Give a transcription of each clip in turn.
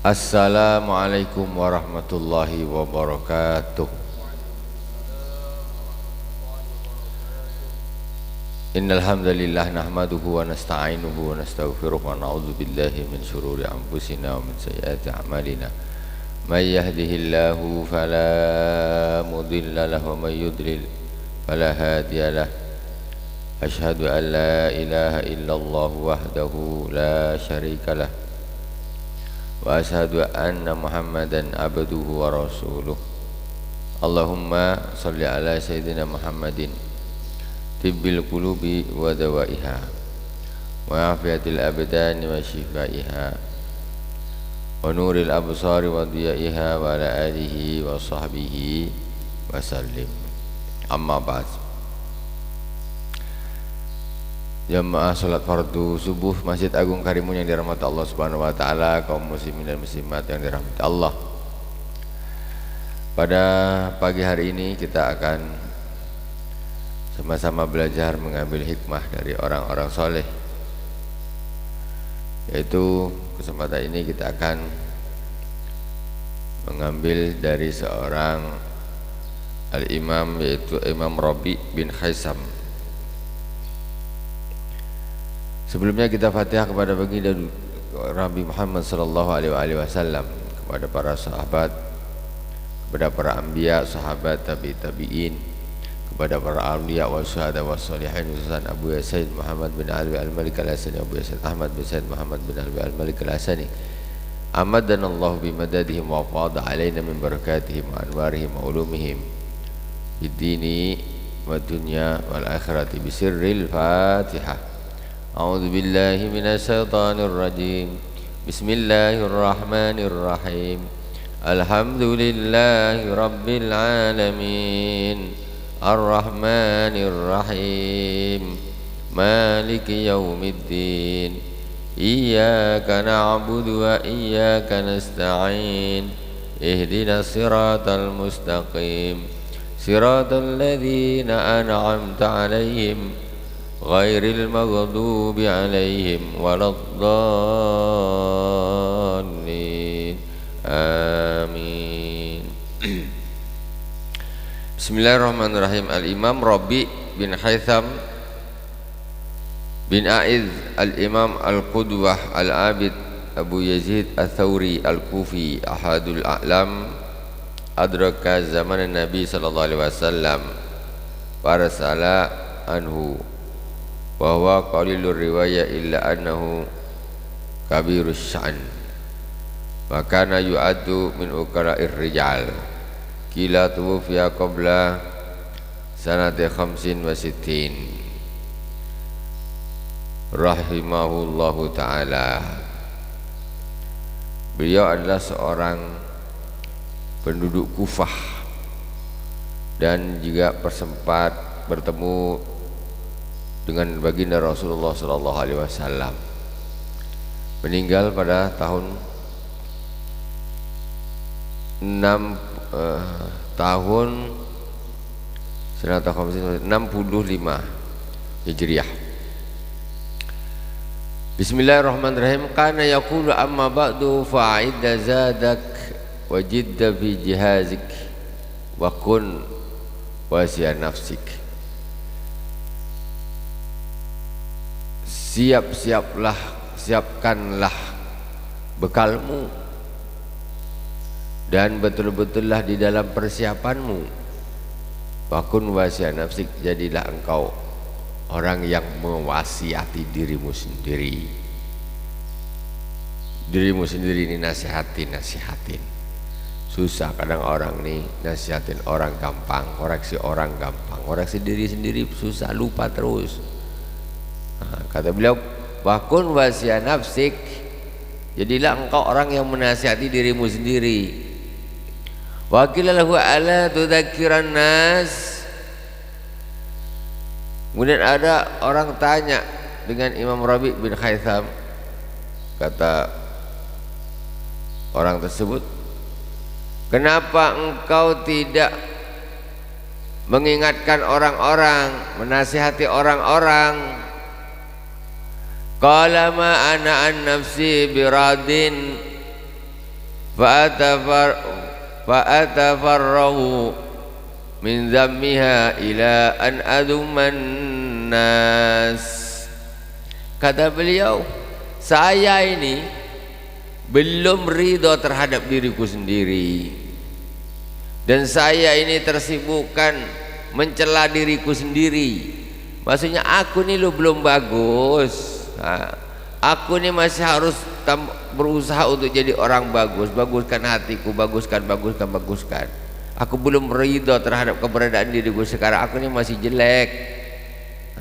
Assalamualaikum warahmatullahi wabarakatuh. Innal hamdalillah nahmaduhu wa nasta'inuhu wa nastaghfiruh wa na'udzu billahi min shururi anfusina wa min sayyiati a'malina. May yahdihillahu fala mudilla lahu wa may yudlil fala hadiya lahu. Asyhadu an la ilaha illallah wahdahu la syarika lah. Wa asyhadu anna Muhammadan abduhu wa rasuluh. Allahumma shalli ala sayyidina Muhammadin tibbil qulubi wa dawaiha wa afiyatil abdani wa shifaiha wa nuril absari wa diyaiha wa ala alihi wa sahbihi wa sallim. Amma ba'd. Jamaah salat fardu subuh Masjid Agung Karimun yang dirahmati Allah Subhanahu wa taala, kaum muslimin dan muslimat yang dirahmati Allah. Pada pagi hari ini kita akan sama-sama belajar mengambil hikmah dari orang-orang soleh. Yaitu kesempatan ini kita akan mengambil dari seorang al-imam, yaitu Imam Rabi bin Khaisam. Sebelumnya kita Fatihah kepada baginda Nabi Muhammad sallallahu alaihi wasallam, kepada para sahabat, kepada para anbiya, sahabat, tabi'in, kepada para awliya wa syuhada wa shalihin, khususan Abu Said Muhammad bin Alwi al-Malik al-Hasani, Abu Said Ahmad bin Said Muhammad bin Alwi al-Malik al-Hasani. Amadana Allah bimadadihim wa fadha alaina min barakatihim wa anwarihim wa ulumihim fid dini wa dunya wal akhirati bisirril Fatihah. A'udzu billahi minasy syaithanir rajim. Bismillahirrahmanirrahim. Alhamdulillahi rabbil alamin. Ar-rahmanir rahim. Maliki yaumiddin. Iyyaka na'budu wa iyyaka nasta'in. Ihdinas siratal mustaqim. Siratal ladzina an'amta 'alaihim ghairil maghdubi 'alaihim waladdallin. Amin. Bismillahirrahmanirrahim. Al-Imam Rabi bin Khaisam bin Aiz al-Imam al-Qudwah al-Abid Abu Yazid al-Thawri al-Kufi ahadul a'lam, adraka zaman Nabi sallallahu alaihi wasallam farsala anhu wa huwa qalilur riwayah illa annahu kabirus sya'n wa kana yu'addu min ukara'ir rijal. Kila tuwfiya qabla sanati 65 rahimahullahu ta'ala. Beliau adalah seorang penduduk Kufah dan juga bersempat bertemu dengan baginda Rasulullah sallallahu alaihi wasallam. Meninggal pada tahun 65 Hijriah. Bismillahirrahmanirrahim. Kana yaqulu amma ba'du fa'idda zadak wa jidda fi jihazik wa kun wasiya nafsik. Siapkanlah bekalmu dan betul-betullah di dalam persiapanmu. Wakun wasiya nafsik, jadilah engkau orang yang mewasiati dirimu sendiri. Dirimu sendiri ini nasihatin. Susah kadang orang nih nasihatin orang gampang, koreksi orang gampang, koreksi diri sendiri susah, lupa terus. Kata beliau, wakun wasiya nafsik, jadilah engkau orang yang menasihati dirimu sendiri. Wakilalahu ala tudzakiran nas. Kemudian ada orang tanya dengan Imam Rabi bin Khaisam. Kata orang tersebut, kenapa engkau tidak mengingatkan orang-orang, menasihati orang-orang? Qala ma ana an nafsi biradin fa'atafarrahu min dhammiha ila an aduman nas. Kata beliau, saya ini belum ridho terhadap diriku sendiri, dan saya ini tersibukkan mencela diriku sendiri. Maksudnya aku ini lo belum bagus, aku ini masih harus berusaha untuk jadi orang bagus, baguskan hatiku, baguskan. Aku belum ridho terhadap keberadaan diriku sekarang. Aku ini masih jelek,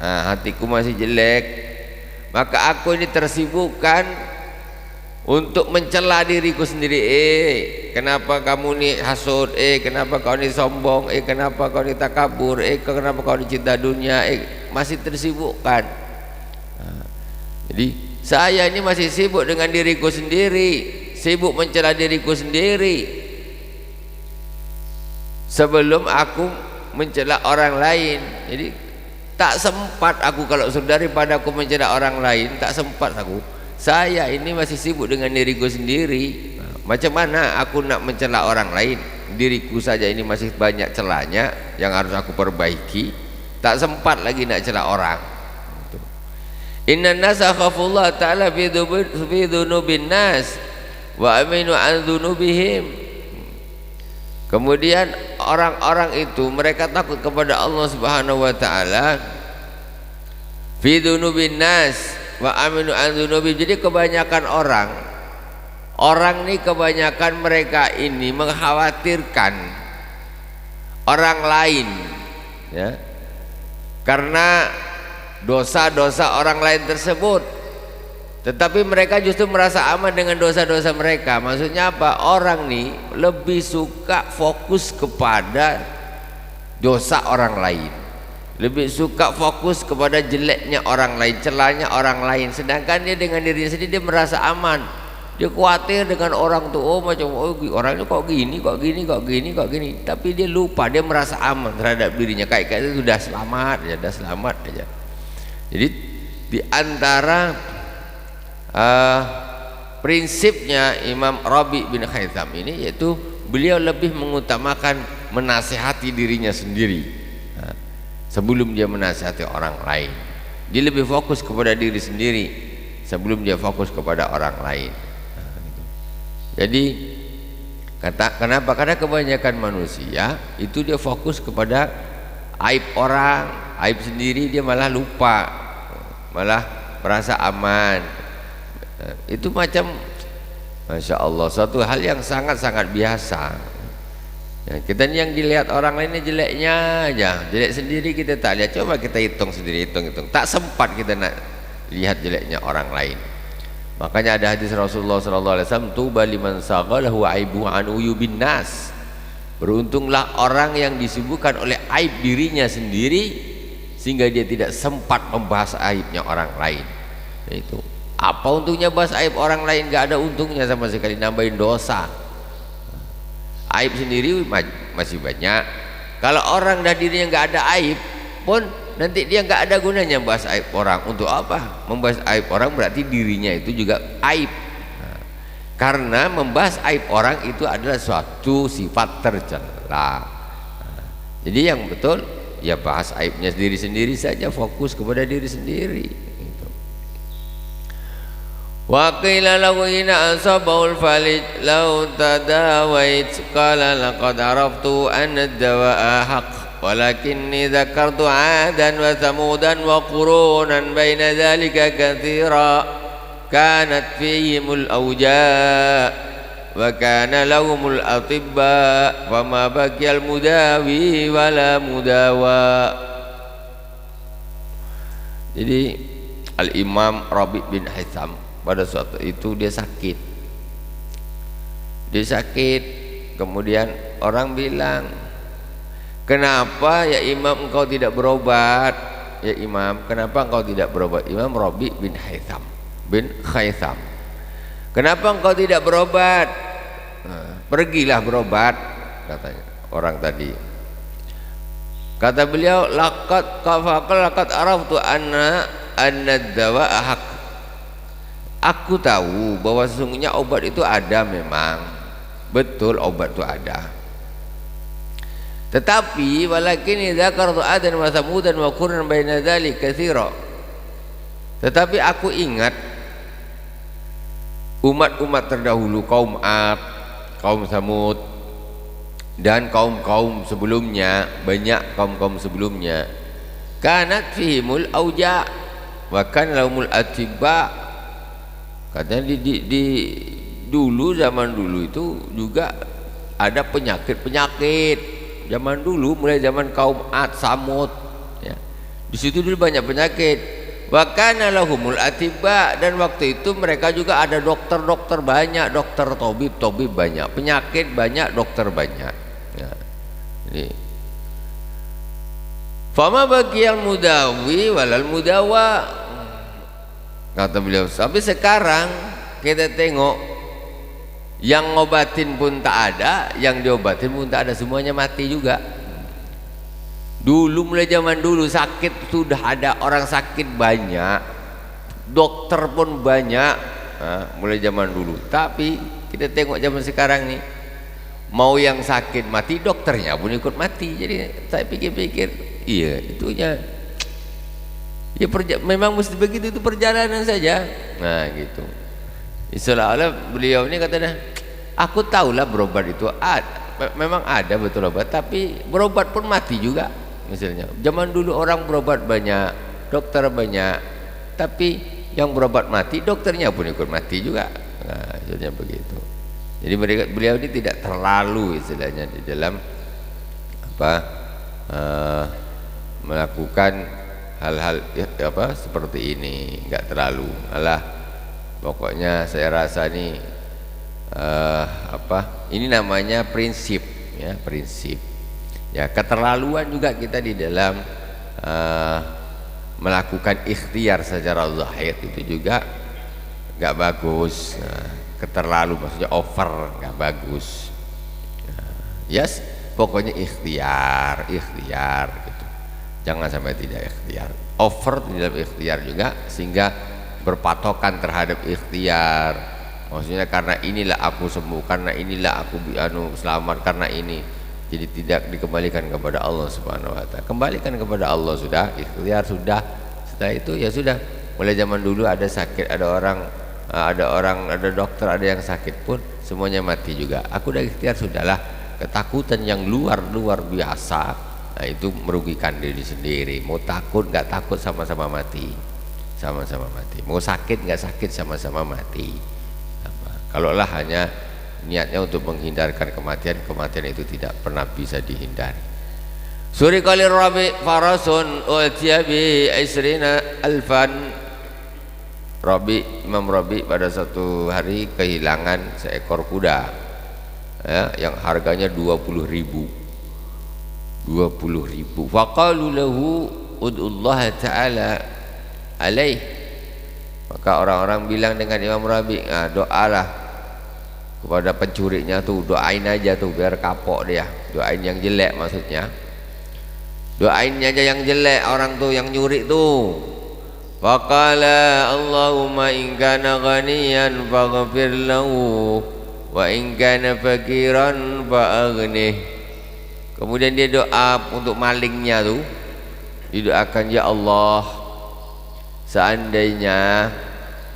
hatiku masih jelek. Maka aku ini tersibukkan untuk mencela diriku sendiri. Kenapa kamu ni hasud? Kenapa kau ni sombong? Kenapa kau ni takabur? Kenapa kau ni cinta dunia? Masih tersibukkan. Jadi saya ini masih sibuk dengan diriku sendiri, sibuk mencela diriku sendiri, sebelum aku mencela orang lain. Jadi tak sempat aku, kalau daripada aku mencela orang lain, tak sempat aku. Saya ini masih sibuk dengan diriku sendiri. Macam mana aku nak mencela orang lain? Diriku saja ini masih banyak celahnya yang harus aku perbaiki. Tak sempat lagi nak cela orang. Inna nasa khafullah ta'ala fi dhunubin nas wa aminu an dhunubihim. Kemudian orang-orang itu mereka takut kepada Allah Subhanahu wa ta'ala fi dhunubin nas wa aminu an dhunubihim. Jadi kebanyakan orang ini kebanyakan mereka ini mengkhawatirkan orang lain, ya, karena dosa-dosa orang lain tersebut, tetapi mereka justru merasa aman dengan dosa-dosa mereka. Maksudnya apa? Orang nih lebih suka fokus kepada dosa orang lain, lebih suka fokus kepada jeleknya orang lain, celahnya orang lain, sedangkan dia dengan dirinya sendiri dia merasa aman. Dia khawatir dengan orang tuh, orangnya kok gini, tapi dia lupa, dia merasa aman terhadap dirinya, kayak itu sudah selamat aja. Jadi di antara prinsipnya Imam Rabi bin Haytham ini, yaitu beliau lebih mengutamakan menasihati dirinya sendiri sebelum dia menasihati orang lain. Dia lebih fokus kepada diri sendiri sebelum dia fokus kepada orang lain. Jadi kenapa? Karena kebanyakan manusia itu dia fokus kepada aib orang, aib sendiri dia malah lupa, malah merasa aman. Itu macam, Masya Allah, suatu hal yang sangat-sangat biasa. Ya, kita ini yang dilihat orang lainnya jeleknya aja, jelek sendiri kita tak lihat. Coba kita hitung sendiri, hitung. Tak sempat kita nak lihat jeleknya orang lain. Makanya ada hadis Rasulullah SAW, tuba liman saghalahu aibu an uyubin nas. Beruntunglah orang yang disibukkan oleh aib dirinya sendiri sehingga dia tidak sempat membahas aibnya orang lain. Itu apa untungnya bahas aib orang lain? Gak ada untungnya sama sekali, nambahin dosa. Aib sendiri masih banyak. Kalau orang dah dirinya gak ada aib pun, nanti dia nggak ada gunanya bahas aib orang. Untuk apa? Membahas aib orang berarti dirinya itu juga aib. Karena membahas aib orang itu adalah suatu sifat tercela. Jadi yang betul ya bahas aibnya diri sendiri saja, fokus kepada diri sendiri. Wa qila lahu ina asabul falij law tadawait qala laqad araftu anna ad-dawa'a haqq walakinni dzakartu 'adan wa thamudan wa qurunan baina dzalika katsira kanat fihimul awja' wa kana lahumul atibba fama baqiyal mudawi wala mudawa. Jadi Al-Imam Rabi bin Haytham pada suatu itu dia sakit, kemudian orang bilang, kenapa ya Imam engkau tidak berobat? Ya Imam, kenapa engkau tidak berobat? Imam Rabi bin Haytham, kenapa engkau tidak berobat? Pergilah berobat, katanya orang tadi. Kata beliau, laqad araftu anna ad-dawa'a haqq. Aku tahu bahwa sesungguhnya obat itu ada memang, betul obat itu ada. Tetapi walakin idza qartu adan wa samudan wa qurran baina dzalik katsira. Tetapi aku ingat umat-umat terdahulu, kaum Ad, kaum Samud dan kaum-kaum sebelumnya, banyak kaum-kaum sebelumnya, kanat fihimul auja wa kan lahumul atibba. Katanya di dulu, zaman dulu itu juga ada penyakit-penyakit. Zaman dulu, mulai zaman kaum Ad, Samud, ya. Di situ dulu banyak penyakit. Wa kana lahumul atibba, dan waktu itu mereka juga ada dokter-dokter banyak, dokter tabib banyak, penyakit banyak, dokter banyak. Ya. Jadi fama bagiyal mudawi walal mudawa, kata beliau. Sampai sekarang kita tengok yang ngobatin pun tak ada, yang diobatin pun tak ada, semuanya mati juga. Dulu, mulai zaman dulu sakit sudah ada, orang sakit banyak, dokter pun banyak, mulai zaman dulu. Tapi kita tengok zaman sekarang nih, mau yang sakit mati, dokternya pun ikut mati. Jadi saya pikir-pikir, iya itunya ya, memang mesti begitu, itu perjalanan saja. Nah gitu. Seolah-olah beliau ini katanya, aku tahulah berobat itu memang ada betul obat, tapi berobat pun mati juga. Misalnya zaman dulu orang berobat banyak, dokter banyak, tapi yang berobat mati, dokternya pun ikut mati juga. Nah istilahnya begitu. Jadi beliau ini tidak terlalu istilahnya di dalam melakukan hal-hal seperti ini, enggak terlalu. Pokoknya saya rasa nih ini namanya prinsip, ya, prinsip. Ya, keterlaluan juga kita di dalam melakukan ikhtiar secara zahir itu juga nggak bagus. Keterlalu maksudnya over, nggak bagus. Yes, pokoknya ikhtiar gitu. Jangan sampai tidak ikhtiar. Over di dalam ikhtiar juga, sehingga berpatokan terhadap ikhtiar. Maksudnya karena inilah aku sembuh, karena inilah aku selamat, karena ini. Jadi tidak dikembalikan kepada Allah Subhanahu wa taala. Kembalikan kepada Allah sudah, ikhtiar sudah. Setelah itu ya sudah. Mulai zaman dulu ada sakit, ada dokter, ada yang sakit pun semuanya mati juga. Aku udah ikhtiar sudahlah. Ketakutan yang luar biasa, nah itu merugikan diri sendiri. Mau takut nggak takut, sama-sama mati. Sama-sama mati. Mau sakit nggak sakit, sama-sama mati. Kalaulah hanya niatnya untuk menghindarkan kematian itu tidak pernah bisa dihindari. Suri qalir rabi farasun utiya bi isrina alfan. Imam Rabi pada satu hari kehilangan seekor kuda, ya, yang harganya 20.000. Faqalu lahu ud'ullah ta'ala alaih. Maka orang-orang bilang dengan Imam Rabi, doalah kepada pencurinya tuh, doain aja tuh biar kapok dia. Doain yang jelek, maksudnya doain aja yang jelek orang tuh yang nyuri tuh. Faqala Allahumma in kana ghaniyan faghfir lahu wa in kana fakiran fa'aghnih. Kemudian dia doa untuk malingnya tuh, didoakan, ya Allah, seandainya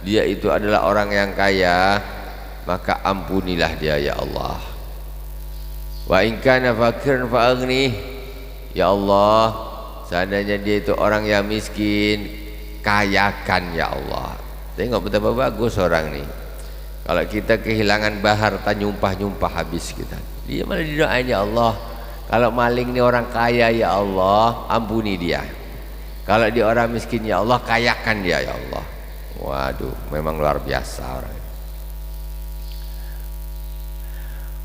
dia itu adalah orang yang kaya, maka ampunilah dia ya Allah. Wa in kana fakiran fa'aghnih, ya Allah, seandainya dia itu orang yang miskin, kayakan ya Allah. Tengok betapa bagus orang nih. Kalau kita kehilangan harta, nyumpah habis kita. Dia malah didoain, ya Allah, kalau maling nih orang kaya, ya Allah, ampuni dia. Kalau dia orang miskin, ya Allah, kayakan dia ya Allah. Waduh, memang luar biasa orang.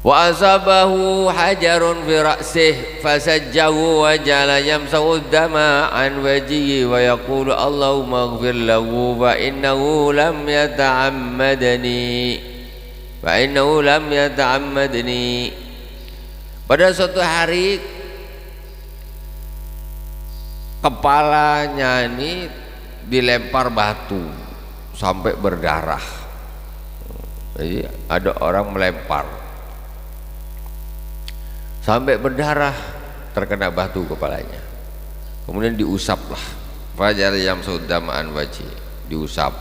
Wa asabahu hajarun fi ra'sih fasajjahu wa jala yamsahu dama an wajhihi wa yaqulu Allahumma ighfir lahu fa innahu lam yata'ammadni. Pada suatu hari kepalanya ini dilempar batu sampai berdarah. Jadi ada orang melempar sampai berdarah, terkena batu kepalanya. Kemudian diusaplah, fajar yang saudamaan wajhi, diusap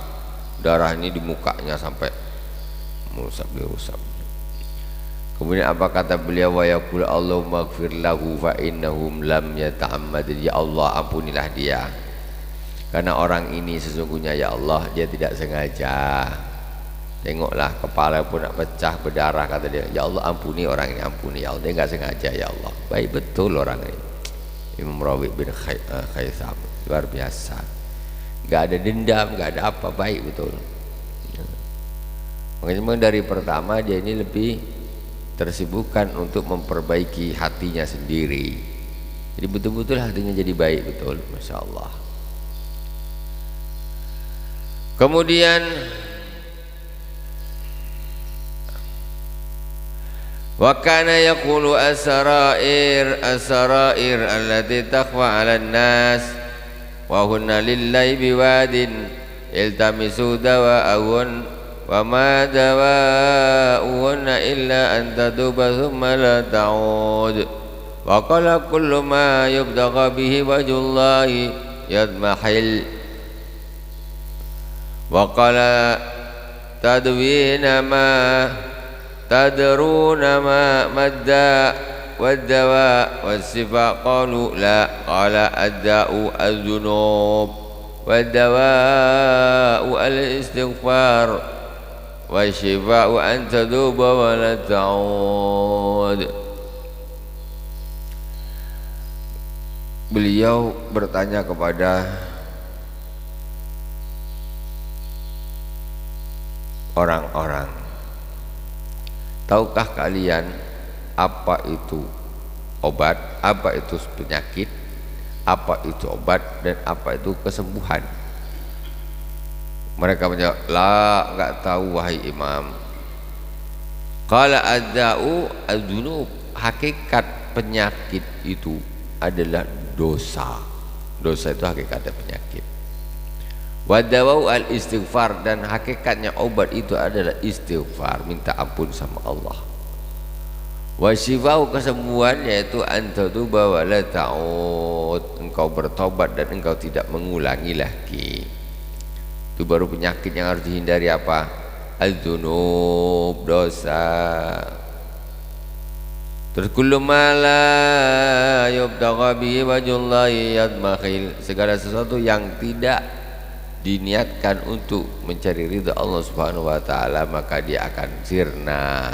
darah ini di mukanya sampai diusap. Kemudian apa kata beliau, wa yaqul Allahumma ighfir lahu fa innahum lam yata'ammad, ya Allah ampunilah dia karena orang ini sesungguhnya ya Allah dia tidak sengaja. Tengoklah kepala pun nak pecah berdarah, kata dia, ya Allah ampuni orang ini, ampuni ya Allah, dia enggak sengaja ya Allah. Baik betul orang ini Imam Rawi bin Khaisam, luar biasa, enggak ada dendam, enggak ada apa, baik betul. Makanya dari pertama dia ini lebih tersibukkan untuk memperbaiki hatinya sendiri, jadi betul-betul hatinya jadi baik betul, Masya Allah. Kemudian wa kana yaqulu as-sarair allati takhfa 'ala an-nas wa hunna lillahi biwadin iltamisu dawa'ahun wa ma dawa'uhunna illa an taduba thumma la ta'ud wa qala kullu ma yubtagha bihi wajhullahi yadmahil wa qala tadwina ma tadruna ma madda wad-dawa was-sifa qalu la qala ad-da'u az-zunub wad-dawa'u al-istighfar wasyifa'u an taduba wa la ta'ud. Beliau bertanya kepada orang-orang, tahukah kalian apa itu obat, apa itu penyakit, apa itu obat, dan apa itu kesembuhan? Mereka menjawab, la, enggak tahu wahai Imam. Qala ad-da'u az-zunub, hakikat penyakit itu adalah dosa. Dosa itu hakikatnya penyakit. Wadawau al-istighfar, dan hakikatnya obat itu adalah istighfar, minta ampun sama Allah. Wasyifau, kesembuhan yaitu antatuba wa la ta'ud, engkau bertobat dan engkau tidak mengulangi lagi. Itu baru penyakit yang harus dihindari, apa? Az-dzunub, dosa. Terus kullu ma la yubtagha bihi wajhullahi yadmakhil, segala sesuatu yang tidak diniatkan untuk mencari ridha Allah Subhanahu wa taala maka dia akan sirna.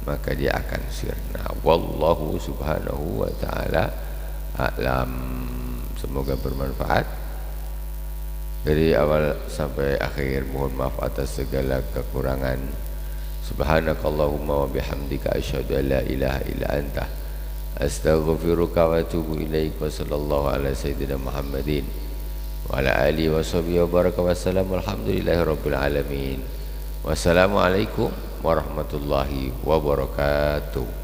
Maka dia akan sirna. Wallahu subhanahu wa ta'ala a'lam. Semoga bermanfaat dari awal sampai akhir. Mohon maaf atas segala kekurangan. Subhanakallahumma wa bihamdika asyhadu an la ilaha illa anta astaghfiruka wa atubu ilaik. Wa sallallahu ala sayyidina Muhammadin wa ala alihi wa sahbihi wa baraka wa salam. Alhamdulillahi rabbil alamin. Wassalamualaikum warahmatullahi wabarakatuh.